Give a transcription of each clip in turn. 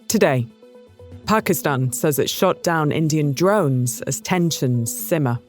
Today, Pakistan says it shot down Indian drones as tensions simmer.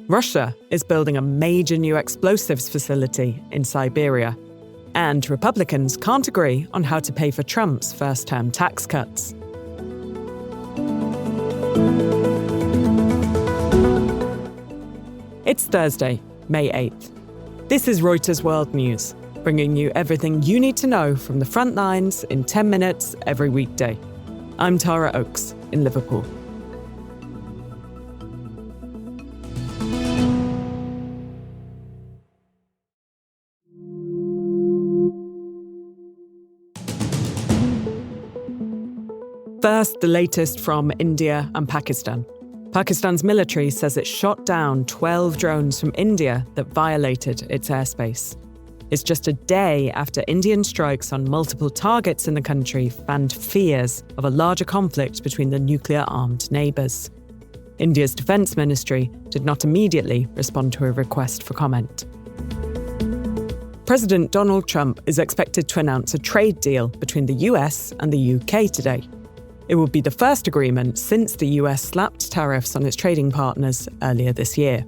Russia is building a major new explosives facility in Siberia. And Republicans can't agree on how to pay for Trump's first-term tax cuts. It's Thursday, May 8th. This is Reuters World News, bringing you everything you need to know from the front lines in 10 minutes every weekday. I'm Tara Oakes in Liverpool. First, the latest from India and Pakistan. Pakistan's military says it shot down 12 drones from India that violated its airspace. It's just a day after Indian strikes on multiple targets in the country fanned fears of a larger conflict between the nuclear-armed neighbours. India's defence ministry did not immediately respond to a request for comment. President Donald Trump is expected to announce a trade deal between the US and the UK today. It will be the first agreement since the US slapped tariffs on its trading partners earlier this year.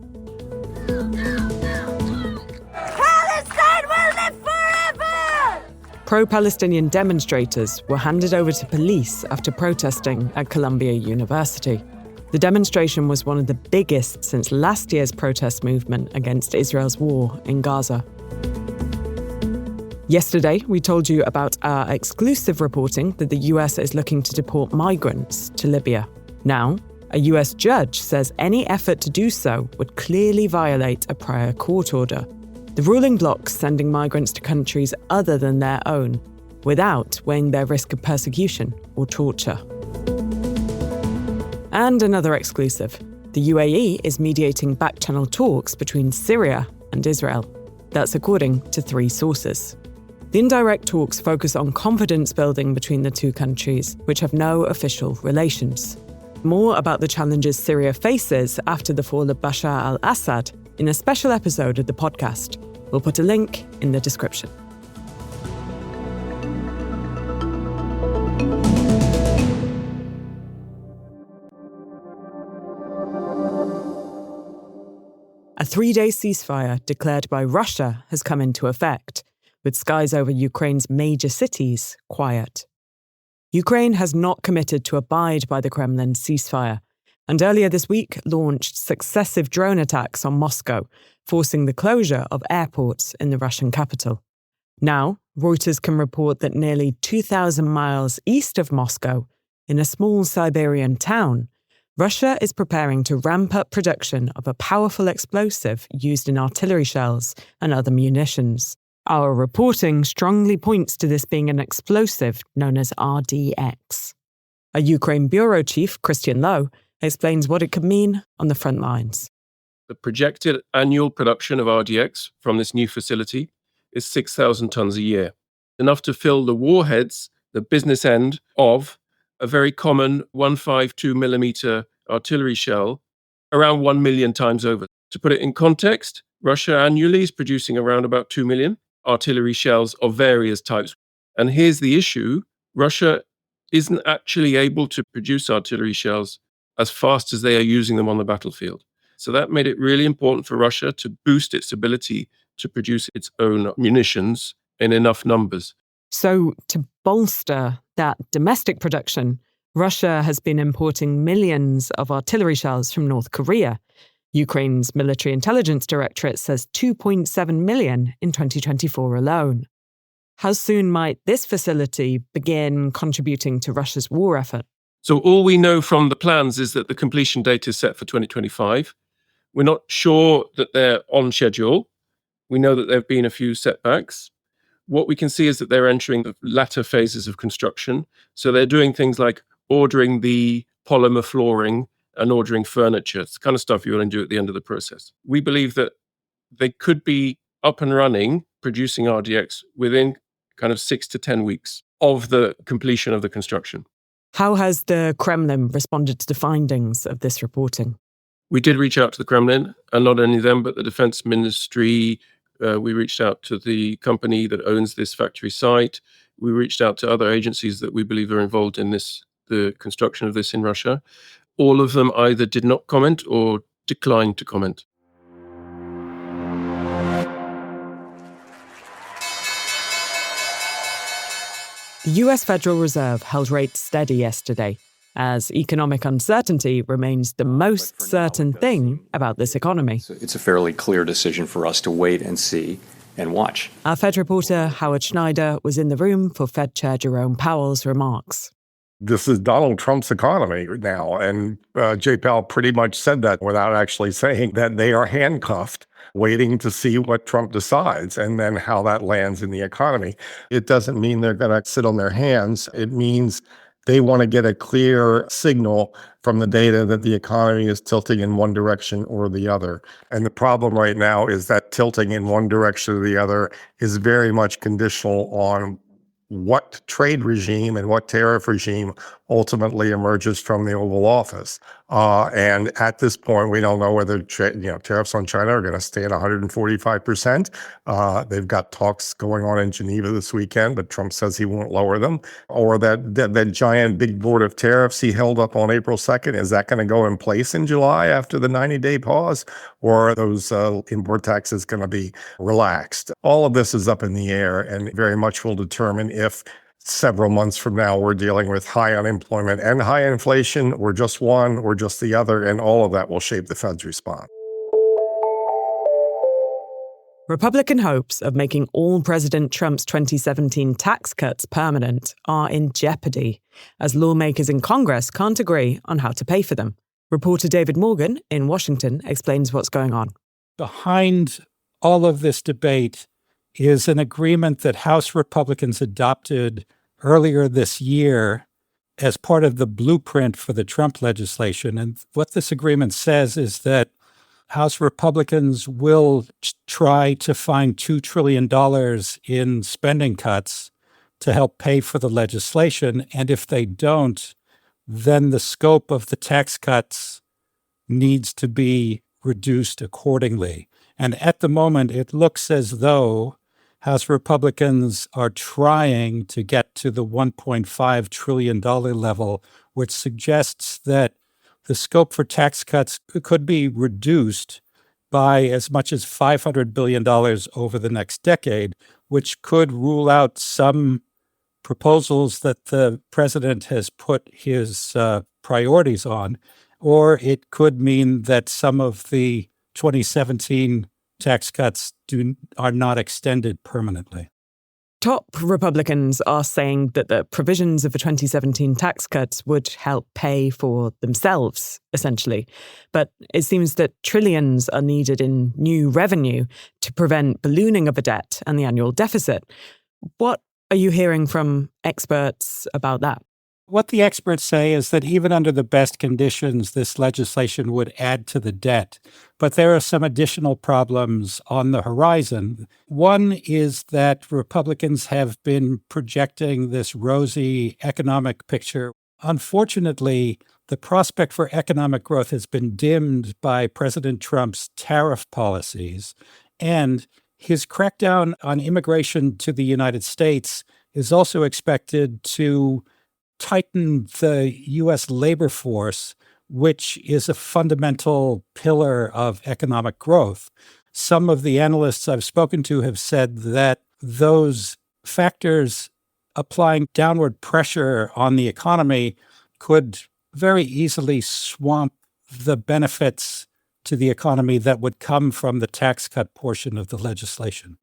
Palestine will live forever! Pro-Palestinian demonstrators were handed over to police after protesting at Columbia University. The demonstration was one of the biggest since last year's protest movement against Israel's war in Gaza. Yesterday, we told you about our exclusive reporting that the US is looking to deport migrants to Libya. Now, a US judge says any effort to do so would clearly violate a prior court order. The ruling blocks sending migrants to countries other than their own, without weighing their risk of persecution or torture. And another exclusive. The UAE is mediating back-channel talks between Syria and Israel. That's according to 3 sources. The indirect talks focus on confidence building between the two countries, which have no official relations. More about the challenges Syria faces after the fall of Bashar al-Assad in a special episode of the podcast. We'll put a link in the description. A 3-day ceasefire declared by Russia has come into effect, with skies over Ukraine's major cities quiet. Ukraine has not committed to abide by the Kremlin's ceasefire, and earlier this week launched successive drone attacks on Moscow, forcing the closure of airports in the Russian capital. Now, Reuters can report that nearly 2,000 miles east of Moscow, in a small Siberian town, Russia is preparing to ramp up production of a powerful explosive used in artillery shells and other munitions. Our reporting strongly points to this being an explosive known as RDX. A Ukraine bureau chief, Christian Lowe, explains what it could mean on the front lines. The projected annual production of RDX from this new facility is 6,000 tons a year, enough to fill the warheads, the business end of a very common 152mm artillery shell, around 1 million times over. To put it in context, Russia annually is producing around about 2 million artillery shells of various types. And here's the issue. Russia isn't actually able to produce artillery shells as fast as they are using them on the battlefield. So that made it really important for Russia to boost its ability to produce its own munitions in enough numbers. So to bolster that domestic production, Russia has been importing millions of artillery shells from North Korea. Ukraine's Military Intelligence Directorate says 2.7 million in 2024 alone. How soon might this facility begin contributing to Russia's war effort? So all we know from the plans is that the completion date is set for 2025. We're not sure that they're on schedule. We know that there have been a few setbacks. What we can see is that they're entering the latter phases of construction. So they're doing things like ordering the polymer flooring and ordering furniture. It's the kind of stuff you want to do at the end of the process. We believe that they could be up and running, producing RDX within kind of 6 to 10 weeks of the completion of the construction. How has the Kremlin responded to the findings of this reporting? We did reach out to the Kremlin, and not only them, but the Defense Ministry. We reached out to the company that owns this factory site. We reached out to other agencies that we believe are involved in the construction of this in Russia. All of them either did not comment or declined to comment. The US Federal Reserve held rates steady yesterday, as economic uncertainty remains the most certain thing about this economy. It's a fairly clear decision for us to wait and see and watch. Our Fed reporter Howard Schneider was in the room for Fed Chair Jerome Powell's remarks. This is Donald Trump's economy now, and Jay Powell pretty much said that without actually saying that they are handcuffed, waiting to see what Trump decides and then how that lands in the economy. It doesn't mean they're going to sit on their hands. It means they want to get a clear signal from the data that the economy is tilting in one direction or the other. And the problem right now is that tilting in one direction or the other is very much conditional on what trade regime and what tariff regime ultimately emerges from the Oval Office. And at this point, we don't know whether tariffs on China are going to stay at 145%. They've got talks going on in Geneva this weekend, but Trump says he won't lower them. Or that giant big board of tariffs he held up on April 2nd, is that going to go in place in July after the 90-day pause? Or are those import taxes going to be relaxed? All of this is up in the air and very much will determine if several months from now we're dealing with high unemployment and high inflation, or just one or just the other, and all of that will shape the Fed's response. Republican hopes of making all President Trump's 2017 tax cuts permanent are in jeopardy, as lawmakers in Congress can't agree on how to pay for them. Reporter David Morgan in Washington explains what's going on. Behind all of this debate is an agreement that House Republicans adopted earlier this year as part of the blueprint for the Trump legislation. And what this agreement says is that House Republicans will try to find $2 trillion in spending cuts to help pay for the legislation. And if they don't, then the scope of the tax cuts needs to be reduced accordingly. And at the moment, it looks as though House Republicans are trying to get to the $1.5 trillion level, which suggests that the scope for tax cuts could be reduced by as much as $500 billion over the next decade, which could rule out some proposals that the president has put his priorities on, or it could mean that some of the 2017 tax cuts are not extended permanently. Top Republicans are saying that the provisions of the 2017 tax cuts would help pay for themselves, essentially. But it seems that trillions are needed in new revenue to prevent ballooning of the debt and the annual deficit. What are you hearing from experts about that? What the experts say is that even under the best conditions, this legislation would add to the debt. But there are some additional problems on the horizon. One is that Republicans have been projecting this rosy economic picture. Unfortunately, the prospect for economic growth has been dimmed by President Trump's tariff policies, and his crackdown on immigration to the United States is also expected to tighten the U.S. labor force, which is a fundamental pillar of economic growth. Some of the analysts I've spoken to have said that those factors applying downward pressure on the economy could very easily swamp the benefits to the economy that would come from the tax cut portion of the legislation.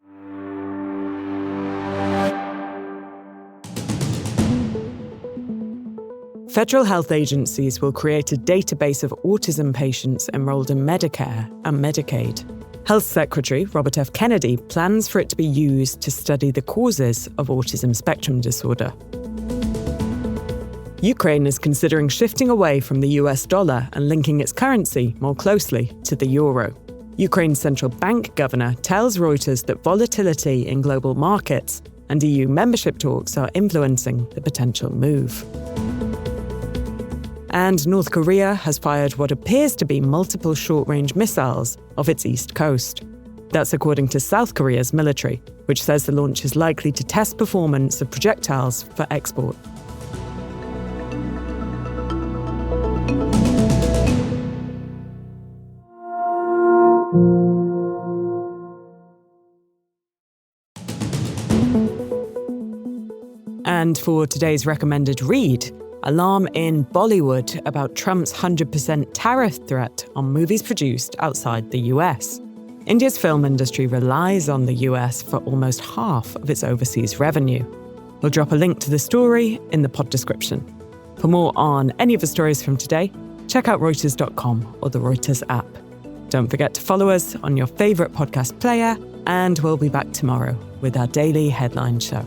Federal health agencies will create a database of autism patients enrolled in Medicare and Medicaid. Health Secretary Robert F. Kennedy plans for it to be used to study the causes of autism spectrum disorder. Ukraine is considering shifting away from the US dollar and linking its currency more closely to the euro. Ukraine's central bank governor tells Reuters that volatility in global markets and EU membership talks are influencing the potential move. And North Korea has fired what appears to be multiple short-range missiles off its east coast. That's according to South Korea's military, which says the launch is likely to test performance of projectiles for export. And for today's recommended read, alarm in Bollywood about Trump's 100% tariff threat on movies produced outside the US. India's film industry relies on the US for almost half of its overseas revenue. We'll drop a link to the story in the pod description. For more on any of the stories from today, check out Reuters.com or the Reuters app. Don't forget to follow us on your favourite podcast player, and we'll be back tomorrow with our daily headline show.